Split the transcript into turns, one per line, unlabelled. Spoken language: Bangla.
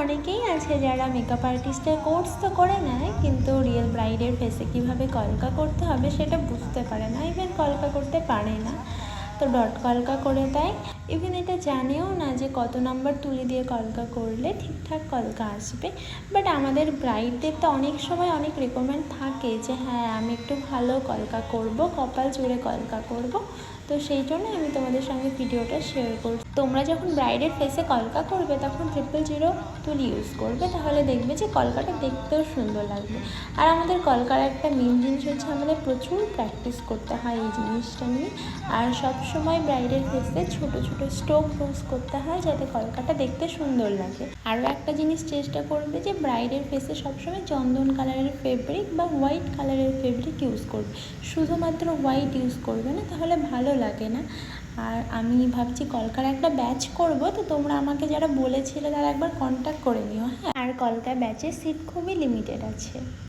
অনেকেই আছে যারা মেকআপ আর্টিস্টের কোর্স তো করে নেয়, কিন্তু রিয়েল ব্রাইডের ফেসে কীভাবে কলকা করতে হবে সেটা বুঝতে পারে না, ইভেন কলকা করতে পারে না, তো ডট কলকা করে দেয়। ইভেন এটা জানেও না যে কত নাম্বার তুলি দিয়ে কলকা করলে ঠিকঠাক কলকা আসবে। বাট আমাদের ব্রাইডদের তো অনেক সময় অনেক রিকোয়ারমেন্ট থাকে যে হ্যাঁ আমি একটু ভালো কলকা করব, কপাল জুড়ে কলকা করব, তো সেই জন্য আমি তোমাদের সঙ্গে ভিডিওটা শেয়ার করছি। তোমরা যখন ব্রাইডের ফেসে কলকা করবে তখন 000 তুলি ইউজ করবে, তাহলে দেখবে যে কলকাটা দেখতেও সুন্দর লাগবে। আর আমাদের কলকার একটা মেন জিনিস হচ্ছে আমাদের প্রচুর প্র্যাকটিস করতে হয় এই জিনিসটা নিয়ে। আর সব সময় ব্রাইডের ফেসে ছোট ছোট স্ট্রোক ইউজ করতে হয় যাতে কলকাটা দেখতে সুন্দর লাগে। আরও একটা জিনিস চেষ্টা করবে যে ব্রাইডের ফেসে সবসময় চন্দন কালারের ফেব্রিক বা হোয়াইট কালারের ফেব্রিক ইউজ করবে, শুধুমাত্র হোয়াইট ইউজ করবে না, তাহলে ভালো লাগে না। আর আমি ভাবছি কলকার একটা ব্যাচ করব, তো তোমরা আমাকে যারা বলেছিলে তারা একবার কন্ট্যাক্ট করে নিও, হ্যাঁ। আর কলকার ব্যাচের সিট খুবই লিমিটেড আছে।